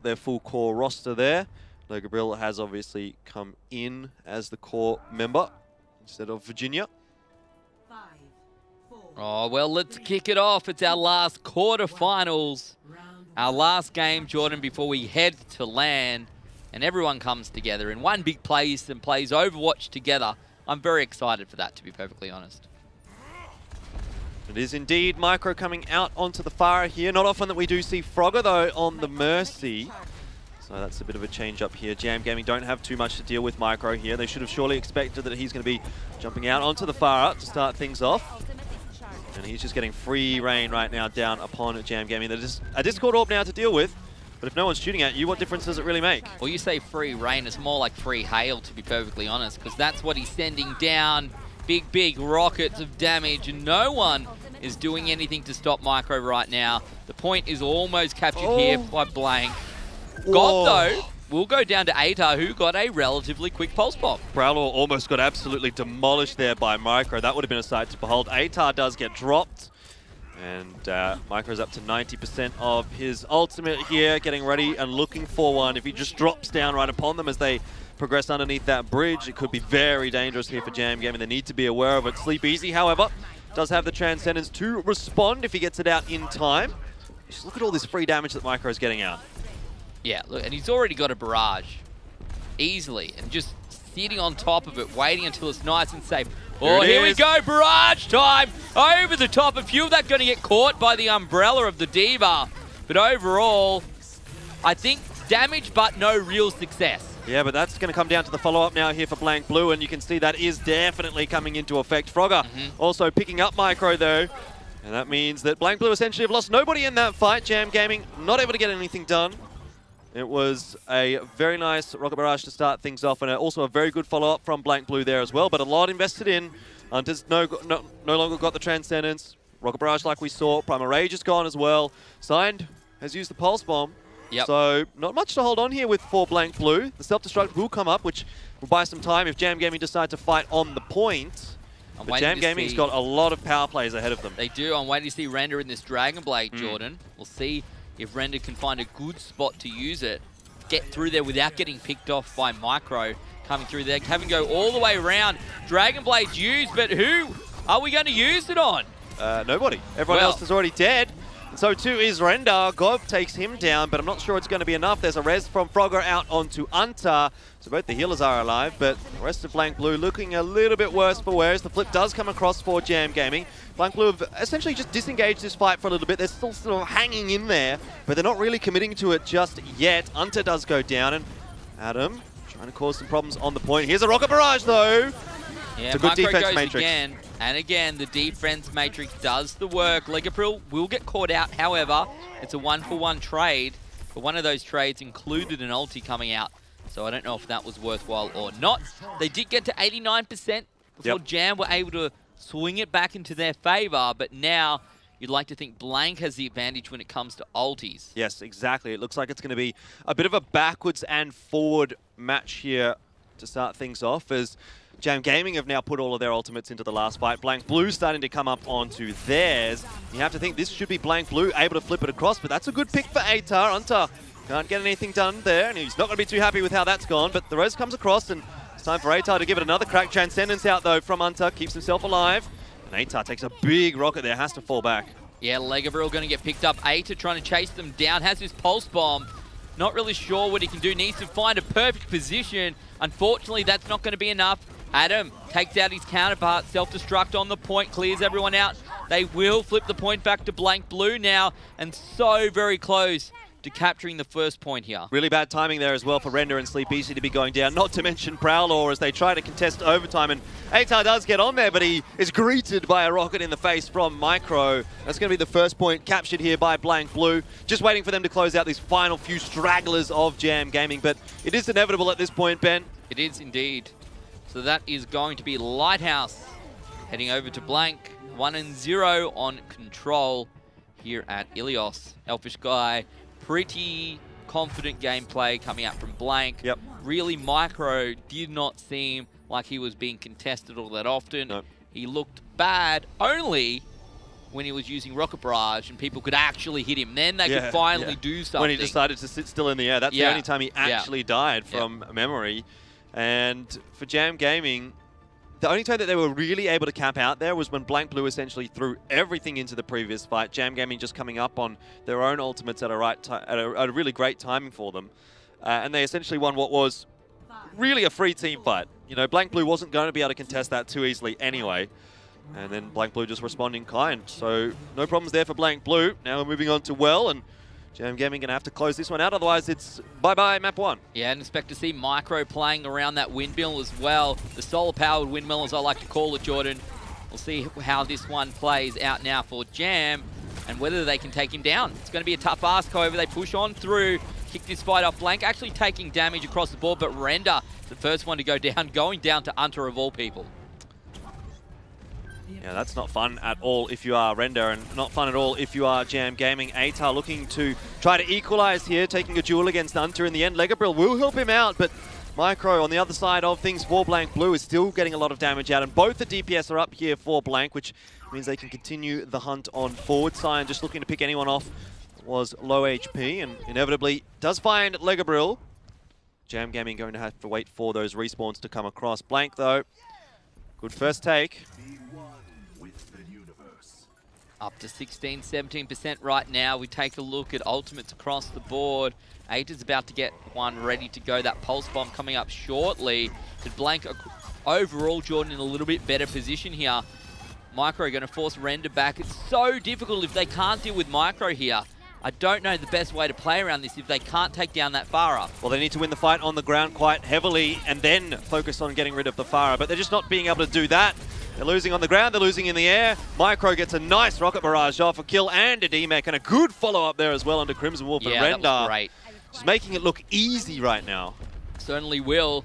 got their full core roster there. Gabriel has obviously come in as the core member instead of Virginia. Oh, well, let's kick it off. It's our last quarterfinals. Our last game, Jordan, before we head to LAN. And everyone comes together in one big place and plays Overwatch together. I'm very excited for that, to be perfectly honest. It is indeed Micro coming out onto the Pharah here. Not often that we do see Frogger, though, on the Mercy. So that's a bit of a change up here. Jam Gaming don't have too much to deal with Micro here. They should have surely expected that he's going to be jumping out onto the Pharah to start things off. And he's just getting free reign right now down upon Jam Gaming. There's a Discord Orb now to deal with. But if no one's shooting at you, what difference does it really make? Well, you say free rain, it's more like free hail, to be perfectly honest, because that's what he's sending down. Big rockets of damage, and no one is doing anything to stop Micro right now. The point is almost captured here by Blank. God, though, will go down to AVRL, who got a relatively quick pulse bomb. Prowler almost got absolutely demolished there by Micro. That would have been a sight to behold. AVRL does get dropped. And Micro's up to 90% of his ultimate here, getting ready and looking for one. If he just drops down right upon them as they progress underneath that bridge, it could be very dangerous here for Jam Gaming. They need to be aware of it. Sleep Easy, however, does have the Transcendence to respond if he gets it out in time. Just look at all this free damage that Micro's getting out. Yeah, look, and he's already got a barrage easily, and just sitting on top of it, waiting until it's nice and safe. Oh, here we go, barrage time! Over the top, a few of that going to get caught by the umbrella of the D.Va. But overall, I think damage, but no real success. Yeah, but that's going to come down to the follow-up now here for Blank Blue, and you can see that is definitely coming into effect. Frogger also picking up Micro, though, and that means that Blank Blue essentially have lost nobody in that fight. Jam Gaming not able to get anything done. It was a very nice rocket barrage to start things off, and also a very good follow-up from Blank Blue there as well, but a lot invested in. Hunters no longer got the Transcendence. Rocket barrage like we saw. Primal Rage is gone as well. Signed has used the Pulse Bomb. Yep. So not much to hold on here with for Blank Blue. The self-destruct will come up, which will buy some time if Jam Gaming decide to fight on the point. But Jam Gaming's got a lot of power plays ahead of them. They do. I'm waiting to see Render in this Dragon Blade, Jordan. We'll see if Render can find a good spot to use it, get through there without getting picked off by Micro coming through there. Have him go all the way around. Dragon Blade's used, but who are we going to use it on? Nobody. Everyone else is already dead. And so too is Render. Gob takes him down, but I'm not sure it's going to be enough. There's a res from Frogger out onto Unta. So both the healers are alive, but the rest of Blank Blue looking a little bit worse for wear as the flip does come across for Jam Gaming. Blank Blue have essentially just disengaged this fight for a little bit. They're still sort of hanging in there, but they're not really committing to it just yet. Unta does go down, and Adam trying to cause some problems on the point. Here's a rocket barrage, though. Yeah, it's a good defense matrix. Again, and again, the defense matrix does the work. Legapril will get caught out. However, it's a 1-for-1 trade. But one of those trades included an ulti coming out. So I don't know if that was worthwhile or not. They did get to 89% before Jam were able to swing it back into their favor. But now you'd like to think Blank has the advantage when it comes to ultis. Yes, exactly. It looks like it's going to be a bit of a backwards and forward match here to start things off, as Jam Gaming have now put all of their ultimates into the last fight. Blank Blue starting to come up onto theirs. You have to think this should be Blank Blue able to flip it across, but that's a good pick for AVRL. Unta can't get anything done there, and he's not going to be too happy with how that's gone, but the res comes across, and it's time for AVRL to give it another crack. Transcendence out, though, from Unta, keeps himself alive, and AVRL takes a big rocket there, has to fall back. Yeah, Legavril going to get picked up. AVRL trying to chase them down, has his pulse bomb. Not really sure what he can do, needs to find a perfect position. Unfortunately, that's not going to be enough. Adam takes out his counterpart, self-destruct on the point, clears everyone out. They will flip the point back to Blank Blue now, and so very close to capturing the first point here. Really bad timing there as well for Render and Sleep Easy to be going down, not to mention Prowler as they try to contest overtime, and AVRL does get on there, but he is greeted by a rocket in the face from Micro. That's going to be the first point captured here by Blank Blue. Just waiting for them to close out these final few stragglers of Jam Gaming, but it is inevitable at this point, Ben. It is indeed. So that is going to be Lighthouse heading over to Blank. 1-0 on control here at Ilios. Elfishguy, pretty confident gameplay coming out from Blank. Yep. Really, Micro did not seem like he was being contested all that often. Nope. He looked bad only when he was using Rocket Barrage and people could actually hit him. Then they could finally do something. When he decided to sit still in the air. That's the only time he actually died from memory. And for Jam Gaming, the only time that they were really able to cap out there was when Blank Blue essentially threw everything into the previous fight. Jam Gaming just coming up on their own ultimates at a really great timing for them. And they essentially won what was really a free team fight. You know, Blank Blue wasn't going to be able to contest that too easily anyway. And then Blank Blue just responding kind. So no problems there for Blank Blue. Now we're moving on to Well, and Jam Gaming going to have to close this one out. Otherwise, it's bye-bye map 1. Yeah, and expect to see Micro playing around that windmill as well. The solar-powered windmill, as I like to call it, Jordan. We'll see how this one plays out now for Jam and whether they can take him down. It's going to be a tough ask, however. They push on through, kick this fight off. Blank actually taking damage across the board, but Render, the first one to go down, going down to Unter of all people. Yeah, that's not fun at all if you are Render, and not fun at all if you are Jam Gaming. Atar looking to try to equalize here, taking a duel against Unter in the end. Legabril will help him out, but Micro on the other side of things for Blank Blue is still getting a lot of damage out, and both the DPS are up here for Blank, which means they can continue the hunt on forward side. Just looking to pick anyone off was low HP, and inevitably does find Legabril. Jam Gaming going to have to wait for those respawns to come across. Blank, though, good first take. Up to 16, 17% right now. We take a look at ultimates across the board. 8 is about to get one ready to go. That pulse bomb coming up shortly. But Blank overall, Jordan, in a little bit better position here. Micro going to force Render back. It's so difficult if they can't deal with Micro here. I don't know the best way to play around this if they can't take down that Pharah. Well, they need to win the fight on the ground quite heavily and then focus on getting rid of the Pharah, but they're just not being able to do that. They're losing on the ground, they're losing in the air. Micro gets a nice Rocket Barrage off a kill and a D-Mech, and a good follow-up there as well onto Crimson Wolf. Yeah, and Render, that was great. Just making it look easy right now. Certainly will.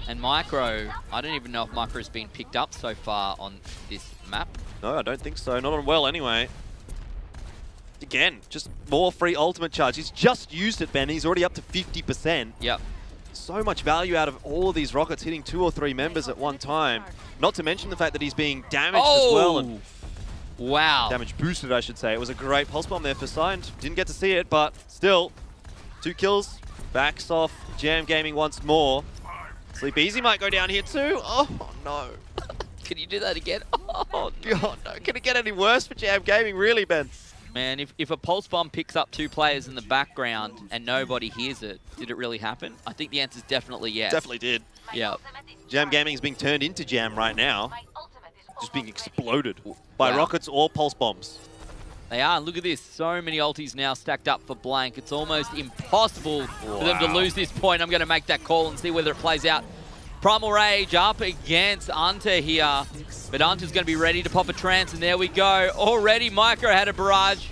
And Micro, I don't even know if Micro's been picked up so far on this map. No, I don't think so. Not on Well anyway. Again, just more free ultimate charge. He's just used it, Ben. He's already up to 50%. Yep. So much value out of all of these rockets, hitting 2 or 3 members at one time. Not to mention the fact that he's being damaged as well. And wow. Damage boosted, I should say. It was a great pulse bomb there for Signed. Didn't get to see it, but still. 2 kills. Backs off. Jam Gaming once more. Sleep Easy might go down here too. Oh, no. Can you do that again? Oh, God, no. Can it get any worse for Jam Gaming, really, Ben? Man, if a pulse bomb picks up 2 players in the background and nobody hears it, did it really happen? I think the answer is definitely yes. Definitely did. Yeah. Jam Gaming is being turned into Jam right now. Just being exploded by rockets or pulse bombs. They are, and look at this. So many ultis now stacked up for Blank. It's almost impossible for them to lose this point. I'm going to make that call and see whether it plays out. Primal Rage up against Unter here. But Unter's going to be ready to pop a trance, and there we go. Already Micro had a barrage.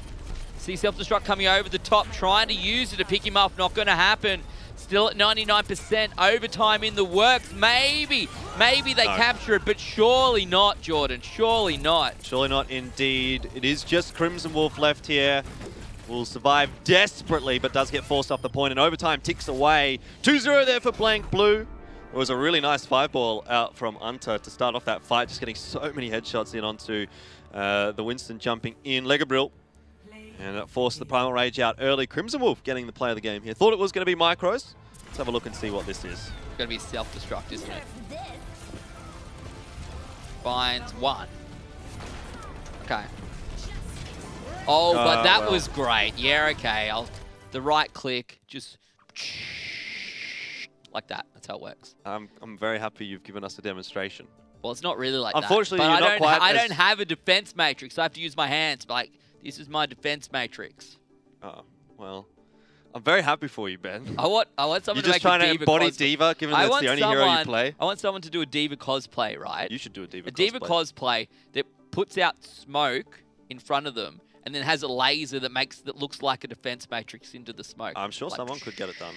See self-destruct coming over the top, trying to use it to pick him up. Not going to happen. Still at 99%. Overtime in the works. Maybe they capture it, but surely not, Jordan. Surely not. Surely not indeed. It is just Crimson Wolf left here. Will survive desperately, but does get forced off the point, and overtime ticks away. 2-0 there for Blank Blue. It was a really nice 5-ball out from Unter to start off that fight, just getting so many headshots in onto the Winston jumping in. Legabril, and it forced the Primal Rage out early. Crimson Wolf getting the play of the game here. Thought it was going to be Micros. Let's have a look and see what this is. It's going to be self-destruct, isn't it? Finds 1. Okay. Oh, but that was great. Yeah, okay. The right click, just like that. That's how it works. I'm very happy you've given us a demonstration. Well, it's not really like Unfortunately, that. you're not quite I don't have a defense matrix. So I have to use my hands. Like, this is my defense matrix. Oh, well. I'm very happy for you, Ben. I want someone to make a Diva. You're just trying to embody Diva, given that's the only hero you play? I want someone to do a Diva cosplay, right? You should do a Diva cosplay. A Diva cosplay that puts out smoke in front of them and then has a laser that looks like a defense matrix into the smoke. I'm sure like, someone could get it done.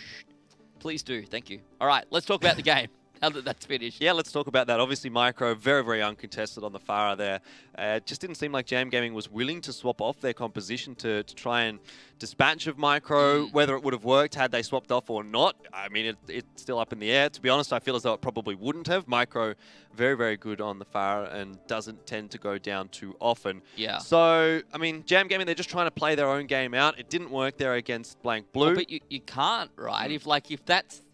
Please do. Thank you. All right, let's talk about the game. now that that's finished. Yeah, let's talk about that. Obviously, Micro, very, very uncontested on the Farah there. It just didn't seem like Jam Gaming was willing to swap off their composition to try and dispatch of Micro, whether it would have worked had they swapped off or not. I mean, it's still up in the air. To be honest, I feel as though it probably wouldn't have. Micro, very, very good on the Farah and doesn't tend to go down too often. Yeah. So, I mean, Jam Gaming, they're just trying to play their own game out. It didn't work there against Blank Blue. Well, but you can't, right?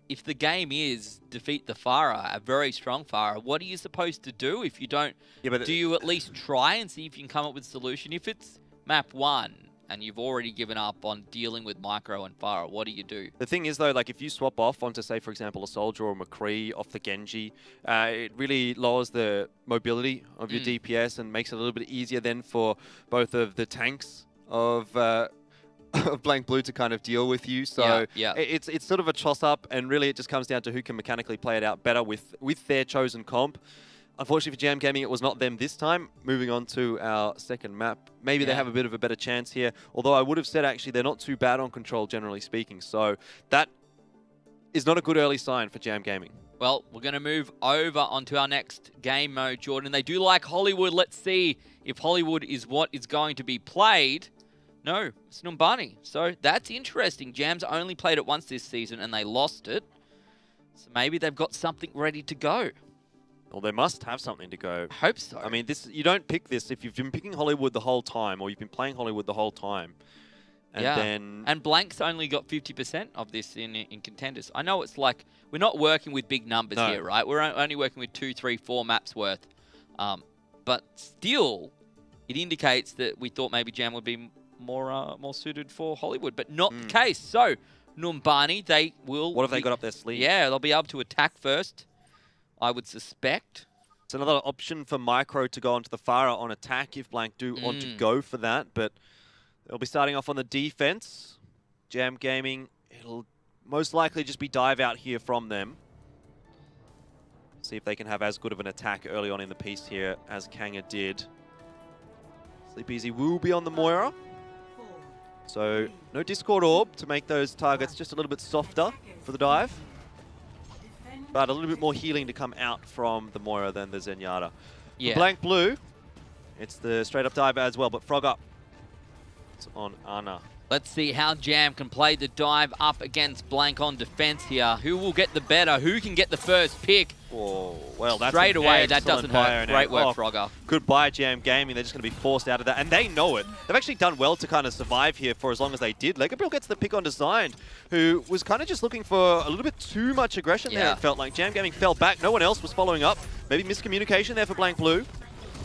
If the game is defeat the Farah, a very strong Farah, what are you supposed to do if you don't? Yeah, but do you at least try and see if you can come up with a solution? If it's map 1 and you've already given up on dealing with Micro and Farah, what do you do? The thing is, though, like if you swap off onto, say, for example, a Soldier or McCree off the Genji, it really lowers the mobility of your DPS and makes it a little bit easier then for both of the tanks of Blank Blue to kind of deal with you. So it's sort of a toss-up, and really it just comes down to who can mechanically play it out better with their chosen comp. Unfortunately for Jam Gaming, it was not them this time. Moving on to our second map. Maybe they have a bit of a better chance here, although I would have said actually they're not too bad on control, generally speaking. So that is not a good early sign for Jam Gaming. Well, we're going to move over onto our next game mode, Jordan. They do like Hollywood. Let's see if Hollywood is what is going to be played. No, it's Numbani. So that's interesting. Jam's only played it once this season and they lost it. So maybe they've got something ready to go. Well, they must have something to go. I hope so. I mean, you don't pick this if you've been picking Hollywood the whole time, or you've been playing Hollywood the whole time. And then... And Blank's only got 50% of this in Contenders. I know it's like, we're not working with big numbers here, right? We're only working with 2, 3, 4 maps worth. But still, it indicates that we thought maybe Jam would be more suited for Hollywood, but not the case. So, Numbani, they will... What have they got up their sleeve? Yeah, they'll be able to attack first, I would suspect. It's another option for Micro to go onto the Farah on attack if Blank do want to go for that, but they'll be starting off on the defense. Jam Gaming, it'll most likely just be dive out here from them. See if they can have as good of an attack early on in the piece here as Kanga did. Sleep Easy will be on the Moira. So, no Discord Orb to make those targets just a little bit softer for the dive. But a little bit more healing to come out from the Moira than the Zenyatta. Yeah. Blank Blue, it's the straight up dive as well, but Frog Up. It's on Ana. Let's see how Jam can play the dive up against Blank on defense here. Who will get the better? Who can get the first pick? Oh, well, that's straight away, that doesn't hurt. Great work, Frogger. Goodbye, Jam Gaming. They're just going to be forced out of that, and they know it. They've actually done well to kind of survive here for as long as they did. Legabriel gets the pick on Designed, who was kind of just looking for a little bit too much aggression there, it felt like. Jam Gaming fell back. No one else was following up. Maybe miscommunication there for Blank Blue.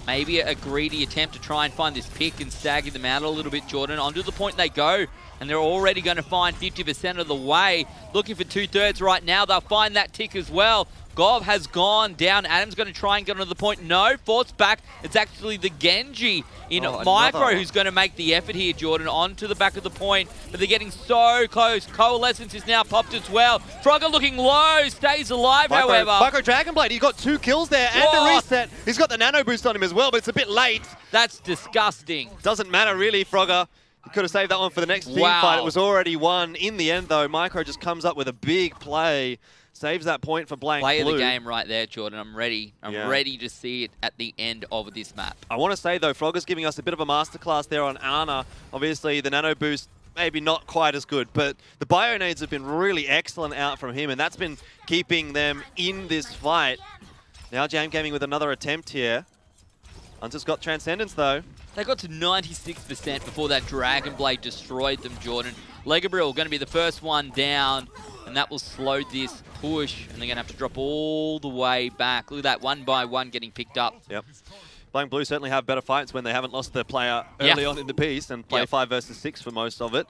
Maybe a greedy attempt to try and find this pick and stagger them out a little bit, Jordan. Onto the point they go, and they're already going to find 50% of the way. Looking for 2/3 right now. They'll find that tick as well. Gob has gone down. Adam's going to try and get onto the point. No, forced back. It's actually the Genji in Micro who's going to make the effort here, Jordan, onto the back of the point. But they're getting so close. Coalescence is now popped as well. Frogger looking low, stays alive, however. Micro Dragonblade, he got 2 kills there and the reset. He's got the nano boost on him as well, but it's a bit late. That's disgusting. Doesn't matter really, Frogger. You could have saved that one for the next team fight. It was already won. In the end, though, Micro just comes up with a big play. Saves that point for Blank Blue. Play of the game right there, Jordan. I'm ready. I'm ready to see it at the end of this map. I want to say, though, Frogger's giving us a bit of a masterclass there on Ana. Obviously, the nano boost maybe not quite as good, but the bio nades have been really excellent out from him, and that's been keeping them in this fight. Now Jam Gaming with another attempt here. Hunter's got Transcendence, though. They got to 96% before that Dragon Blade destroyed them, Jordan. Legabriel going to be the first one down, and that will slow this push, and they're going to have to drop all the way back. Look at that, 1 by 1 getting picked up. Yep. Blank Blue certainly have better fights when they haven't lost their player early on in the piece and play 5 versus 6 for most of it.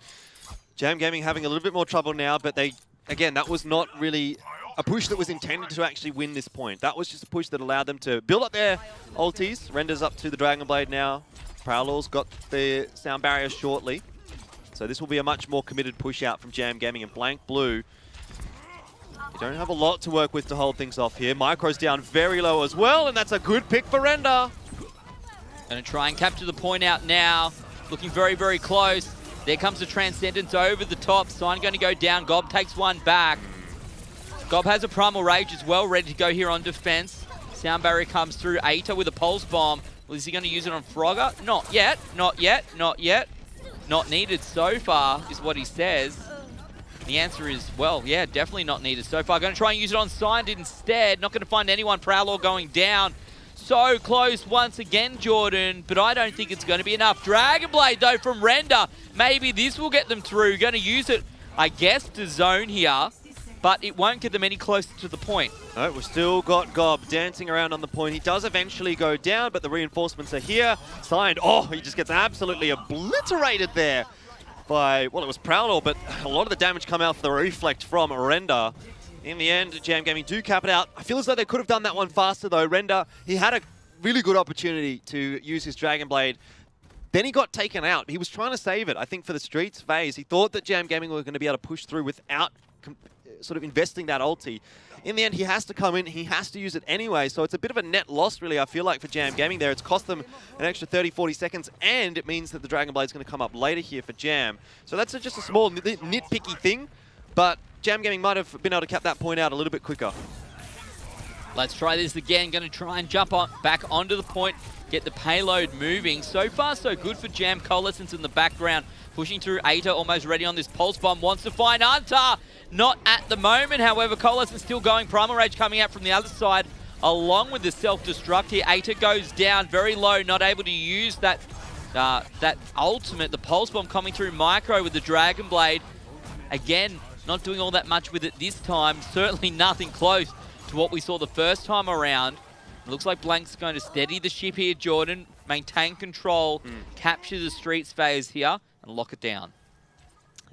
Jam Gaming having a little bit more trouble now, but they, again, that was not really a push that was intended to actually win this point. That was just a push that allowed them to build up their ultis. Renders up to the Dragon Blade now. Parallel's got the sound barrier shortly. So this will be a much more committed push out from Jam Gaming, and Blank Blue, you don't have a lot to work with to hold things off here. Micro's down very low as well, and that's a good pick for Render. Going to try and capture the point out now. Looking very, very close. There comes the Transcendence over the top. Sign going to go down. Gob takes one back. Gob has a Primal Rage as well, ready to go here on defense. Sound Barrier comes through. Aita with a Pulse Bomb. Well, is he going to use it on Frogger? Not yet, not yet, not yet. Not needed so far, is what he says. The answer is, well, yeah, definitely not needed so far. Going to try and use it on Signed instead. Not going to find anyone. Prowler going down. So close once again, Jordan, but I don't think it's going to be enough. Dragon Blade, though, from Render. Maybe this will get them through. Going to use it, I guess, to zone here, but it won't get them any closer to the point. No, we've still got Gob dancing around on the point. He does eventually go down, but the reinforcements are here. Signed. Oh, he just gets absolutely obliterated there by, well, it was Prowler, but a lot of the damage come out for the reflect from Render. In the end, Jam Gaming do cap it out. I feel as though they could have done that one faster, though. Render, he had a really good opportunity to use his Dragon Blade. Then he got taken out. He was trying to save it, I think, for the Streets phase. He thought that Jam Gaming were going to be able to push through without sort of investing that ulti. In the end, he has to come in. He has to use it anyway. So it's a bit of a net loss, really, I feel like, for Jam Gaming there. It's cost them an extra 30, 40 seconds, and it means that the Dragon Blade's going to come up later here for Jam. So that's just a small nitpicky thing, but Jam Gaming might have been able to cap that point out a little bit quicker. Let's try this again. Going to try and jump on back onto the point, get the payload moving. So far, so good for Jam. Coalescence in the background, pushing through. Aita almost ready on this Pulse Bomb. Wants to find Anta. Not at the moment, however. Coalescence still going. Primal Rage coming out from the other side, along with the self-destruct here. Aita goes down very low, not able to use that ultimate. The Pulse Bomb coming through. Micro with the Dragon Blade. Again, not doing all that much with it this time. Certainly nothing close to what we saw the first time around. It looks like Blank's going to steady the ship here, Jordan. Maintain control, capture the Streets phase here, and lock it down.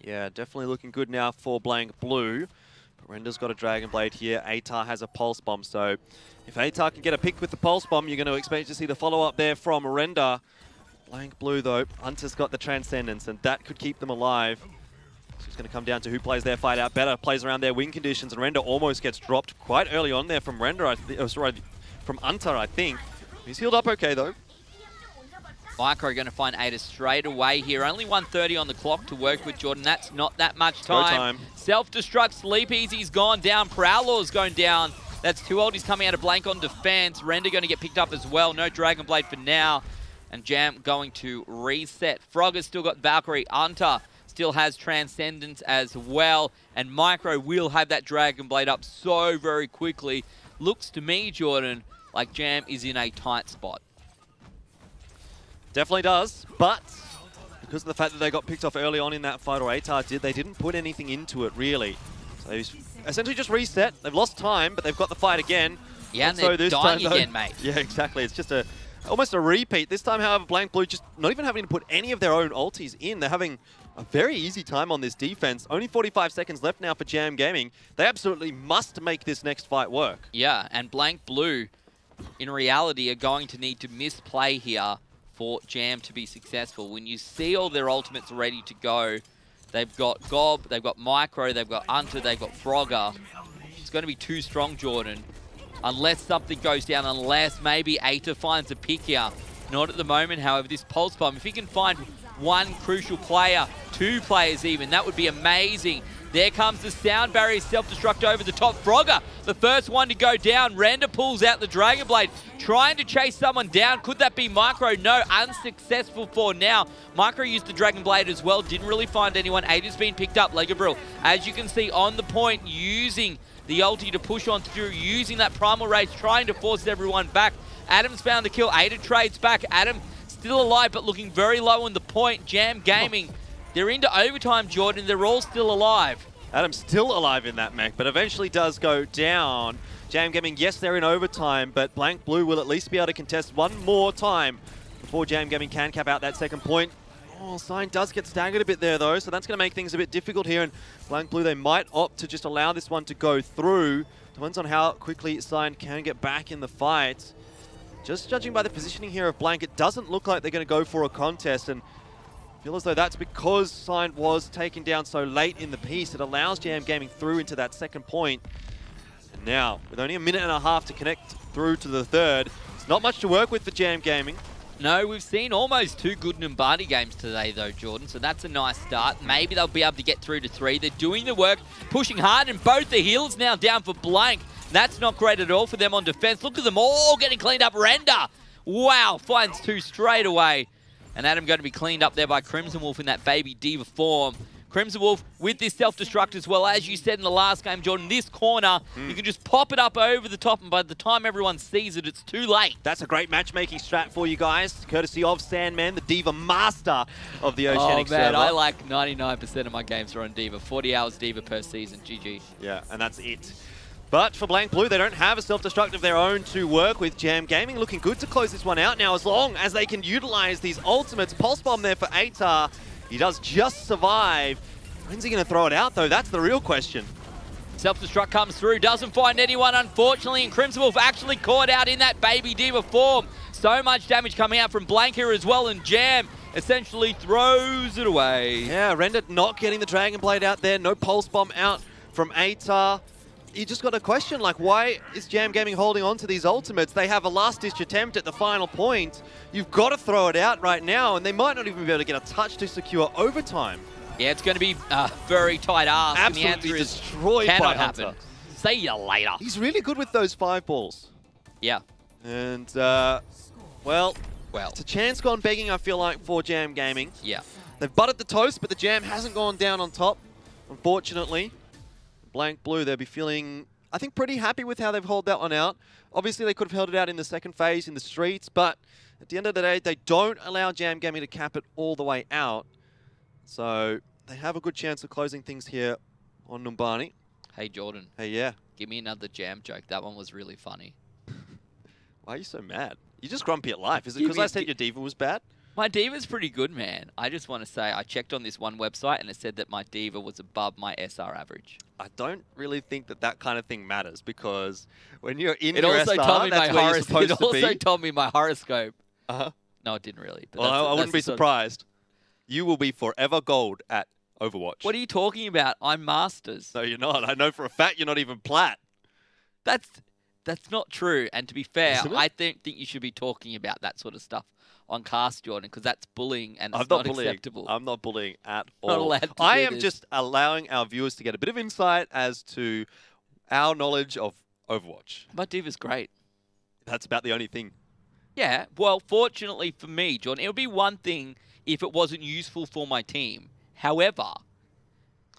Yeah, definitely looking good now for Blank Blue. But Render's got a Dragon Blade here. Atar has a Pulse Bomb. So if Atar can get a pick with the Pulse Bomb, you're going to expect to see the follow-up there from Render. Blank Blue, though, Hunter's got the Transcendence, and that could keep them alive. So it's going to come down to who plays their fight out better, plays around their win conditions, and Render almost gets dropped quite early on there from Render, from Hunter, I think. He's healed up okay, though. Micro going to find Aita straight away here. Only 1:30 on the clock to work with, Jordan. That's not that much time. Self-destruct, Sleep Easy's gone down. Prowler's going down. That's two oldies coming out of Blank on defense. Render going to get picked up as well. No Dragon Blade for now. And Jam going to reset. Frogger's still got Valkyrie. Anta still has Transcendence as well. And Micro will have that Dragon Blade up so very quickly. Looks to me, Jordan, like Jam is in a tight spot. Definitely does, but because of the fact that they got picked off early on in that fight, or Atar did, they didn't put anything into it, really. So they essentially just reset. They've lost time, but they've got the fight again. Yeah, and they're dying again, mate. Yeah, exactly. It's just almost a repeat. This time, however, Blank Blue just not even having to put any of their own ultis in. They're having a very easy time on this defense. Only 45 seconds left now for Jam Gaming. They absolutely must make this next fight work. Yeah, and Blank Blue, in reality, are going to need to misplay here for Jam to be successful. When you see all their ultimates ready to go, they've got Gob, they've got Micro, they've got Unter, they've got Frogger. It's going to be too strong, Jordan. Unless something goes down, unless maybe Aita finds a pick here. Not at the moment, however, this Pulse Bomb, if he can find one crucial player, two players even, that would be amazing. There comes the Sound Barrier, self-destruct over the top. Frogger, the first one to go down. Render pulls out the Dragon Blade, trying to chase someone down. Could that be Micro? No, unsuccessful for now. Micro used the Dragon Blade as well, didn't really find anyone. Ada's been picked up. Legabril, as you can see on the point, using the ulti to push on through, using that Primal Rage, trying to force everyone back. Adam's found the kill. Ada trades back. Adam still alive, but looking very low on the point. Jam Gaming, they're into overtime, Jordan. They're all still alive. Adam's still alive in that mech, but eventually does go down. Jam Gaming, yes, they're in overtime, but Blank Blue will at least be able to contest one more time before Jam Gaming can cap out that second point. Oh, Sign does get staggered a bit there, though, so that's going to make things a bit difficult here. And Blank Blue, they might opt to just allow this one to go through. Depends on how quickly Sign can get back in the fight. Just judging by the positioning here of Blank, it doesn't look like they're going to go for a contest. And I feel as though that's because Sign was taken down so late in the piece. It allows Jam Gaming through into that second point. And now, with only a minute and a half to connect through to the third, it's not much to work with for Jam Gaming. No, we've seen almost 2 good Numbani games today, though, Jordan, so that's a nice start. Maybe they'll be able to get through to 3. They're doing the work, pushing hard, and both the heals now down for Blank. That's not great at all for them on defense. Look at them all getting cleaned up. Render, wow, finds 2 straight away. And Adam going to be cleaned up there by Crimson Wolf in that baby diva form. Crimson Wolf with this self-destruct as well. As you said in the last game, Jordan, this corner, you can just pop it up over the top, and by the time everyone sees it, it's too late. That's a great matchmaking strat for you guys, courtesy of Sandman, the Diva master of the Oceanic server. Oh man, I like 99% of my games are on Diva. 40 hours Diva per season, GG. Yeah, and that's it. But for Blank Blue, they don't have a self-destruct of their own to work with. Jam Gaming looking good to close this one out now, as long as they can utilize these ultimates. Pulse Bomb there for Atar. He does just survive. When's he going to throw it out, though? That's the real question. Self-destruct comes through, doesn't find anyone, unfortunately, and Crimson Wolf actually caught out in that baby diva form. So much damage coming out from Blank here as well, and Jam essentially throws it away. Yeah, Render not getting the Dragon Blade out there. No Pulse Bomb out from Atar. You just got a question, like, why is Jam Gaming holding on to these ultimates? They have a last-ditch attempt at the final point. You've got to throw it out right now, and they might not even be able to get a touch to secure overtime. Yeah, it's going to be a very tight ask. Absolutely and the answer destroyed is, by cannot Hunter. happen. See you later. He's really good with those 5 balls. Yeah. And, well, it's a chance gone begging, I feel like, for Jam Gaming. Yeah. They've buttered the toast, but the Jam hasn't gone down on top, unfortunately. Blank Blue, they'll be feeling, I think, pretty happy with how they've held that one out. Obviously, they could have held it out in the second phase in the streets, but at the end of the day, they don't allow Jam Gaming to cap it all the way out. So they have a good chance of closing things here on Numbani. Hey, Jordan. Hey, yeah. Give me another Jam joke. That one was really funny. Why are you so mad? You're just grumpy at life. Is it because I said your diva was bad? My diva's pretty good, man. I just want to say I checked on this one website and it said that my diva was above my SR average. I don't really think that that kind of thing matters, because when you're in It your also SR, told me that's my where you're supposed It to also be. told me my horoscope. Uh-huh. No, it didn't really. But Well, I wouldn't be the sort of- surprised. You will be forever gold at Overwatch. What are you talking about? I'm Masters. No, you're not. I know for a fact you're not even plat. That's not true. And to be fair, Isn't it? I don't think you should be talking about that sort of stuff on Cast, Jordan, because that's bullying and it's I'm not not bullying. acceptable. I'm not bullying at all. Not allowed to I do am this. just allowing our viewers to get a bit of insight as to our knowledge of Overwatch. My diva's great. That's about the only thing. Yeah, well, fortunately for me, Jordan, it would be one thing if it wasn't useful for my team. However,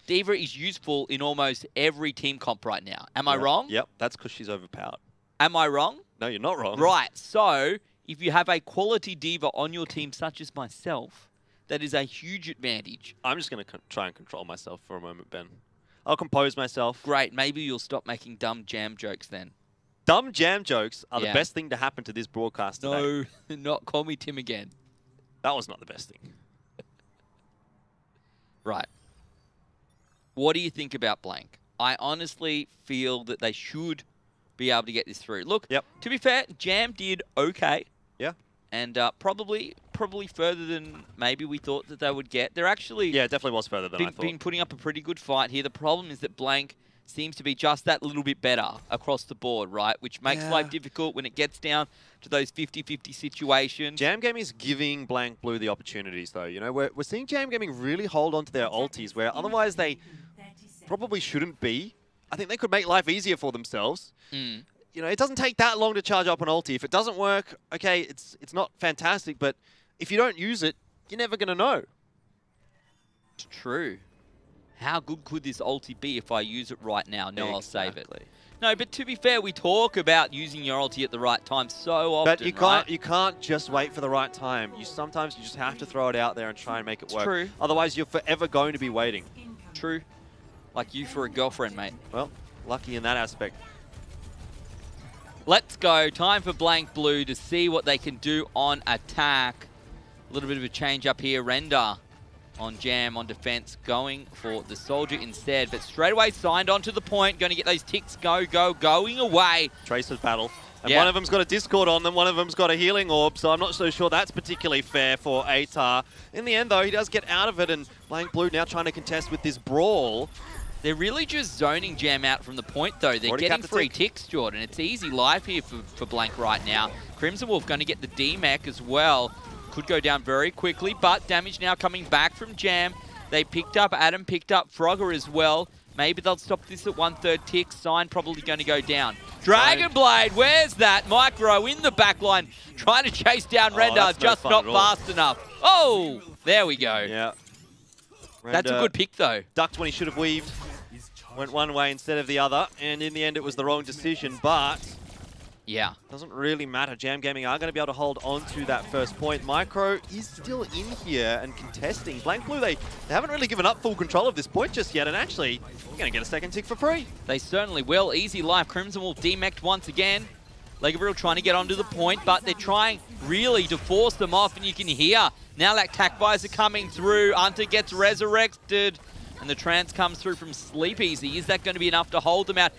Diva is useful in almost every team comp right now. Am I wrong? Yep, that's because she's overpowered. Am I wrong? No, you're not wrong. Right, so if you have a quality Diva on your team, such as myself, that is a huge advantage. I'm just going to try and control myself for a moment, Ben. I'll compose myself. Great, maybe you'll stop making dumb Jam jokes then. Dumb Jam jokes are the Yeah. best thing to happen to this broadcast today. No, not call me Tim again. That was not the best thing. Right. What do you think about Blank? I honestly feel that they should be able to get this through. Look, to be fair, Jam did okay. Yeah. And probably further than maybe we thought that they would get. They're actually Yeah, it definitely was further than I thought. been putting up a pretty good fight here. The problem is that Blank seems to be just that little bit better across the board, right? Which makes life difficult when it gets down to those 50-50 situations. Jam Gaming is giving Blank Blue the opportunities, though. You know, we're seeing Jam Gaming really hold on to their ultis, where otherwise they probably shouldn't be. I think they could make life easier for themselves. Mm. You know, it doesn't take that long to charge up an ulti. If it doesn't work, okay, it's not fantastic, but if you don't use it, you're never going to know. It's true. How good could this ulti be if I use it right now? No, I'll save it. No, but to be fair, we talk about using your ulti at the right time so often, But you can't just wait for the right time. Sometimes you just have to throw it out there and try and make it work. True. Otherwise, you're forever going to be waiting. True. Like you for a girlfriend, mate. Well, lucky in that aspect. Let's go. Time for Blank Blue to see what they can do on attack. A little bit of a change up here. Render on Jam on defense, going for the Soldier instead. But straight away signed onto the point. Going to get those ticks going away. Tracer's battle. And one of them's got a Discord on them, one of them's got a healing orb, so I'm not so sure that's particularly fair for Atar. In the end, though, he does get out of it, and Blank Blue now trying to contest with this brawl. They're really just zoning Jam out from the point, though. They're getting free ticks, Jordan. It's easy life here for Blank right now. Crimson Wolf going to get the D-Mech as well. Could go down very quickly, but damage now coming back from Jam. They picked up, Adam picked up Frogger as well. Maybe they'll stop this at 1/3 tick. Sign probably going to go down. Dragon Blade, where's that? Micro in the back line, trying to chase down Render, just not fast enough. Oh, there we go. Yeah. That's a good pick, though. Ducked when he should have weaved. Went one way instead of the other, and in the end it was the wrong decision, but yeah, doesn't really matter. Jam Gaming are going to be able to hold on to that first point. Micro is still in here and contesting. Blank Blue, they haven't really given up full control of this point just yet, and actually, you're going to get a second tick for free. They certainly will. Easy life. Crimson Wolf D-Mech'd once again. AVRL trying to get onto the point, but they're trying really to force them off, and you can hear now that Tac Visor coming through. Hunter gets resurrected, and the trance comes through from Sleep Easy. Is that going to be enough to hold them out?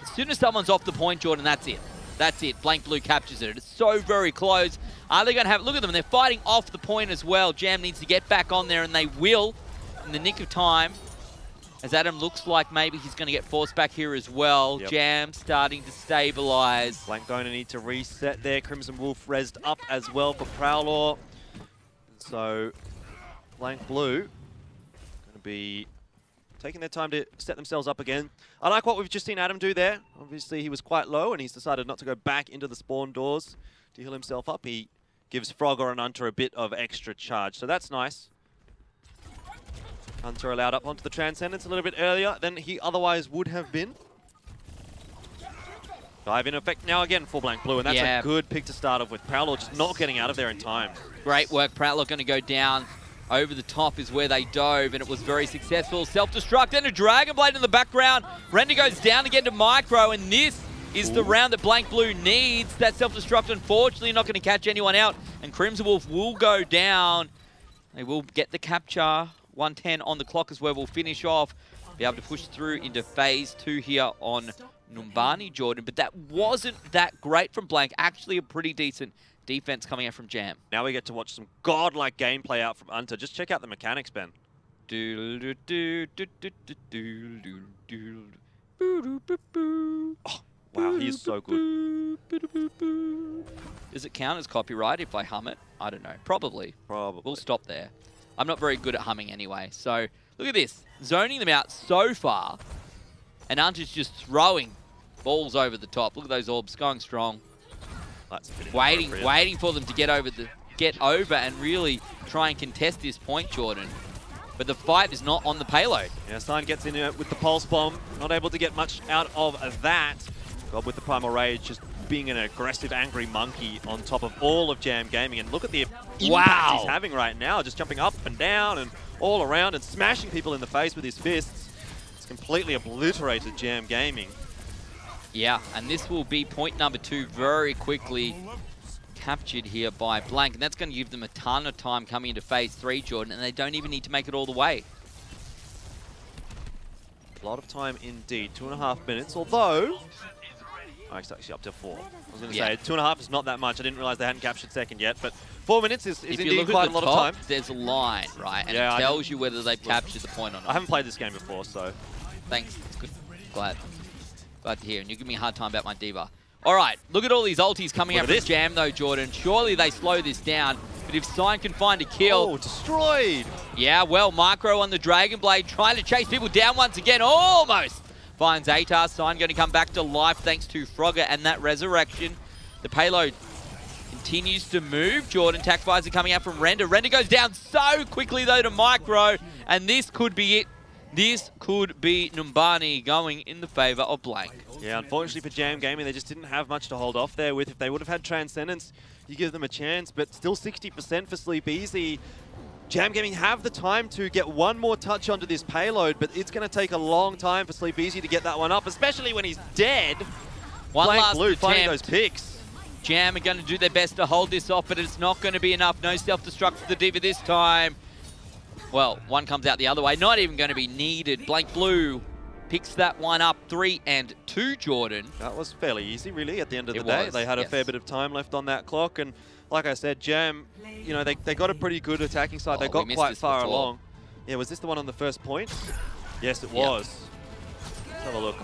As soon as someone's off the point, Jordan, that's it. That's it. Blank Blue captures it. It's so very close. Are they going to have... Look at them. They're fighting off the point as well. Jam needs to get back on there, and they will in the nick of time. As Adam looks like maybe he's going to get forced back here as well. Yep. Jam starting to stabilize. Blank going to need to reset there. Crimson Wolf rezzed up as well for Prowler. So Blank Blue going to be taking their time to set themselves up again. I like what we've just seen Adam do there. Obviously, he was quite low, and he's decided not to go back into the spawn doors to heal himself up. He gives Frogger and Hunter a bit of extra charge, so that's nice. Hunter allowed up onto the Transcendence a little bit earlier than he otherwise would have been. Dive in effect now again for Blank Blue, and that's a good pick to start off with. Prowler just not getting out of there in time. Great work. Prowler going to go down. Over the top is where they dove, and it was very successful. Self-destruct and a Dragon Blade in the background. Render goes down again to Micro, and this is the round that Blank Blue needs. That self-destruct, unfortunately, not going to catch anyone out, and Crimson Wolf will go down. They will get the capture. 1:10 on the clock is where we'll finish off. Be able to push through into phase 2 here on Numbani, Jordan, but that wasn't that great from Blank. Actually a pretty decent defense coming out from Jam. Now we get to watch some godlike gameplay out from Hunter. Just check out the mechanics, Ben. Oh, wow, he's so good. Does it count as copyright if I hum it? I don't know. Probably. We'll stop there. I'm not very good at humming anyway. So look at this. Zoning them out so far, and Hunter's just throwing balls over the top. Look at those orbs going strong. Waiting for them to get over and really try and contest this point, Jordan. But the fight is not on the payload. Yeah, Sign gets in with the Pulse Bomb. Not able to get much out of that. God, with the Primal Rage, just being an aggressive, angry monkey on top of all of Jam Gaming. And look at the impact he's having right now. Just jumping up and down and all around and smashing people in the face with his fists. It's completely obliterated Jam Gaming. Yeah, and this will be point number 2 very quickly captured here by Blank. And that's going to give them a ton of time coming into phase 3, Jordan, and they don't even need to make it all the way. A lot of time indeed. 2.5 minutes, although... Oh, it's actually up to 4. I was going to say, 2.5 is not that much. I didn't realize they hadn't captured second yet, but 4 minutes is indeed quite a lot of time. There's a line, right? And it tells you whether they've captured the point or not. I haven't played this game before, so... Thanks. It's good. Glad to hear. And you give me a hard time about my diva. All right, look at all these ultis coming out from Jam, though, Jordan. Surely they slow this down. But if Sign can find a kill... Oh, destroyed! Yeah, well, Micro on the Dragon Blade trying to chase people down once again. Almost finds Atar. Sign going to come back to life thanks to Frogger and that resurrection. The payload continues to move. Jordan, Tac Visor coming out from Render. Render goes down so quickly, though, to Micro. And this could be it. This could be Numbani going in the favor of Blank. Yeah, unfortunately for Jam Gaming, they just didn't have much to hold off there with. If they would have had Transcendence, you give them a chance, but still 60% for Sleep Easy. Jam Gaming have the time to get one more touch onto this payload, but it's going to take a long time for Sleep Easy to get that one up, especially when he's dead. One last Blue attempt. finding those picks. Jam are going to do their best to hold this off, but it's not going to be enough. No self-destruct for the Diva this time. Well, one comes out the other way. Not even going to be needed. Blank Blue picks that one up. 3 and 2, Jordan. That was fairly easy, really, at the end of the day. They had a fair bit of time left on that clock. And like I said, Jam, you know, they got a pretty good attacking side. They got quite far along. Yeah, was this the one on the first point? Yes, it was. look.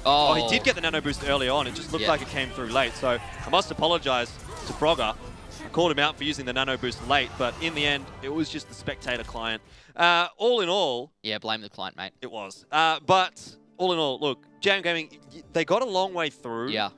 Oh, He did get the nano boost early on. It just looked like it came through late. So I must apologize to Frogger. I called him out for using the nano boost late, but in the end, it was just the spectator client. All in all... Yeah, blame the client, mate. It was. But all in all, look, Jam Gaming, they got a long way through. Yeah.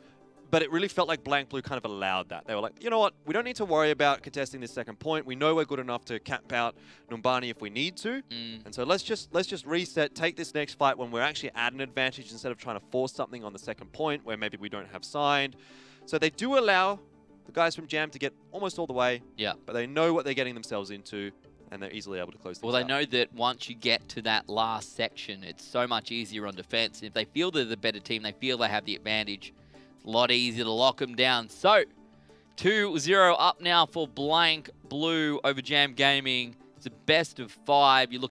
But it really felt like Blank Blue kind of allowed that. They were like, you know what? We don't need to worry about contesting this second point. We know we're good enough to cap out Numbani if we need to. And so let's just reset, take this next fight when we're actually at an advantage instead of trying to force something on the second point where maybe we don't have signed. So they do allow the guys from Jam to get almost all the way. Yeah. But they know what they're getting themselves into, and they're easily able to close things Well, they out. know that once you get to that last section, it's so much easier on defense. If they feel they're the better team, they feel they have the advantage, a lot easier to lock them down. So, 2-0 up now for Blank Blue over Jam Gaming. It's a best of 5. You're looking